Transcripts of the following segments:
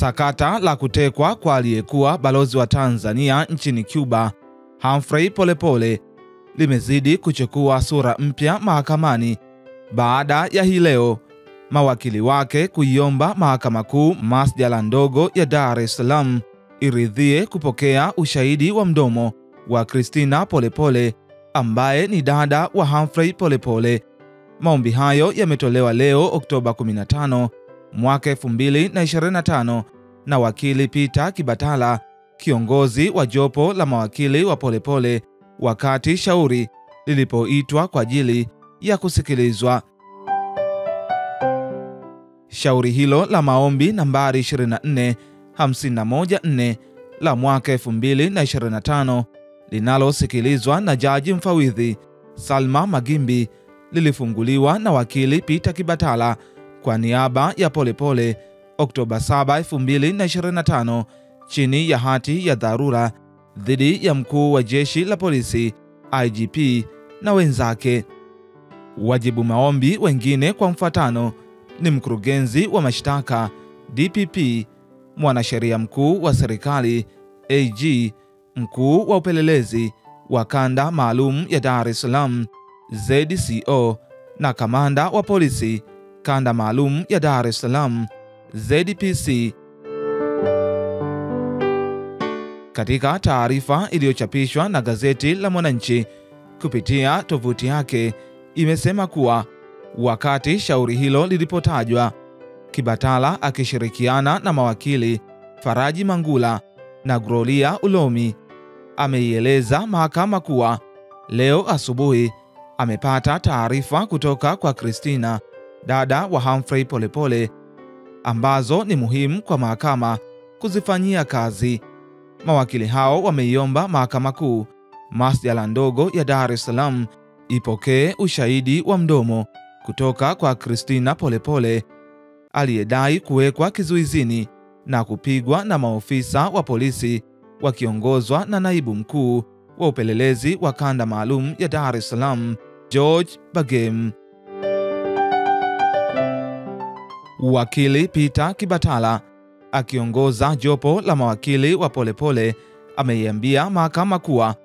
Sakata la kutekwa kwa aliyekuwa balozi wa Tanzania nchini Cuba, Humphrey Polepole, limezidi kuchukua sura mpya mahakamani baada ya hii leo mawakili wake kuiomba Mahakama Kuu Masjala ndogo ya Dar es Salaam iridhie kupokea ushahidi wa mdomo wa Christina Polepole ambaye ni dada wa Humphrey Polepole. Maombi hayo yametolewa leo Oktoba 15 mwaka 2025 na wakili Peter Kibatala, kiongozi wa jopo la mawakili wa Polepole, wakati shauri lilipoitwa kwa ajili ya kusikilizwa. Shauri hilo la maombi nambari 24514 la mwaka 2025 linalosikilizwa na jaji mfawidhi Salma Magimbi lilifunguliwa na wakili Peter Kibatala kwa niaba ya Polepole Oktoba 7, 2025 chini ya hati ya dharura dhidi ya mkuu wa jeshi la polisi IGP na wenzake. Wajibu maombi wengine kwa mfuatano ni mkurugenzi wa mashtaka DPP, mwanasheria mkuu wa serikali AG, mkuu wa upelelezi wa kanda maalum ya Dar es Salaam ZCO, na kamanda wa polisi kanda maalum ya Dar es Salaam ZPC. Katika taarifa iliyochapishwa na gazeti la Mwananchi kupitia tovuti yake, imesema kuwa wakati shauri hilo lilipotajwa, Kibatala akishirikiana na mawakili Faraji Mangula na Gloria Ulomi ameieleza mahakama kuwa leo asubuhi amepata taarifa kutoka kwa Christina, dada wa Humphrey Polepole, ambazo ni muhimu kwa mahakama kuzifanyia kazi. Mawakili hao wameiomba Mahakama Kuu Masjala ndogo ya Dar es Salaam ipokee ushahidi wa mdomo kutoka kwa Christina Polepole aliyedai kuwekwa kizuizini na kupigwa na maofisa wa polisi wakiongozwa na naibu mkuu wa upelelezi wa kanda maalum ya Dar es Salaam George Bagem. Wakili Peter Kibatala akiongoza jopo la mawakili wa Polepole ameiambia mahakama kuwa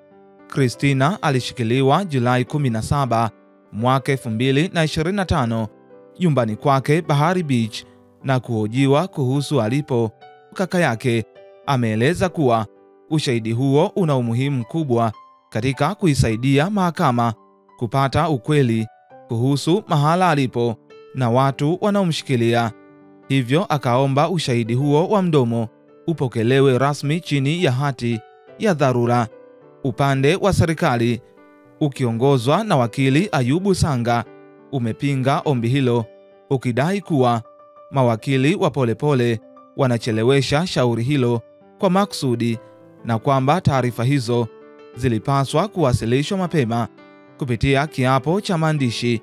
Christina alishikiliwa Julai 17 mwaka 2025 nyumbani kwake Bahari Beach na kuhojiwa kuhusu alipo. Kaka yake ameeleza kuwa ushahidi huo una umuhimu mkubwa katika kuisaidia mahakama kupata ukweli kuhusu mahala alipo na watu wanaomshikilia. Hivyo akaomba ushahidi huo wa mdomo upokelewe rasmi chini ya hati ya dharura. Upande wa serikali ukiongozwa na wakili Ayubu Sanga umepinga ombi hilo, ukidai kuwa mawakili wa Polepole wanachelewesha shauri hilo kwa maksudi na kwamba taarifa hizo zilipaswa kuwasilishwa mapema kupitia kiapo cha maandishi.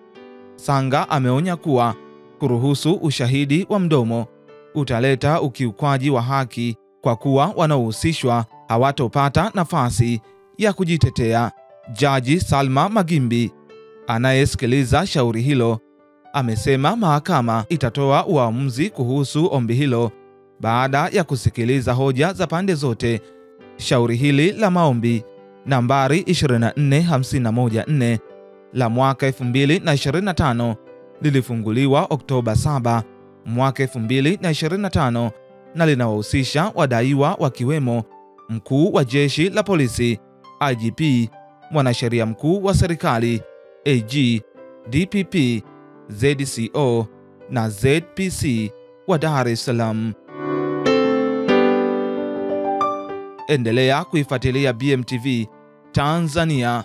Sanga ameonya kuwa kuruhusu ushahidi wa mdomo utaleta ukiukwaji wa haki kwa kuwa wanaohusishwa hawatopata nafasi ya kujitetea. Jaji Salma Magimbi anayesikiliza shauri hilo amesema mahakama itatoa uamuzi kuhusu ombi hilo baada ya kusikiliza hoja za pande zote. Shauri hili la maombi nambari 24514 la mwaka 2025 lilifunguliwa Oktoba 7 mwaka 2025 na linawahusisha wadaiwa wakiwemo mkuu wa jeshi la polisi IGP, mwanasheria mkuu wa serikali AG, DPP, ZCO na ZPC wa Dar es Salaam. Endelea kuifuatilia BMTV Tanzania.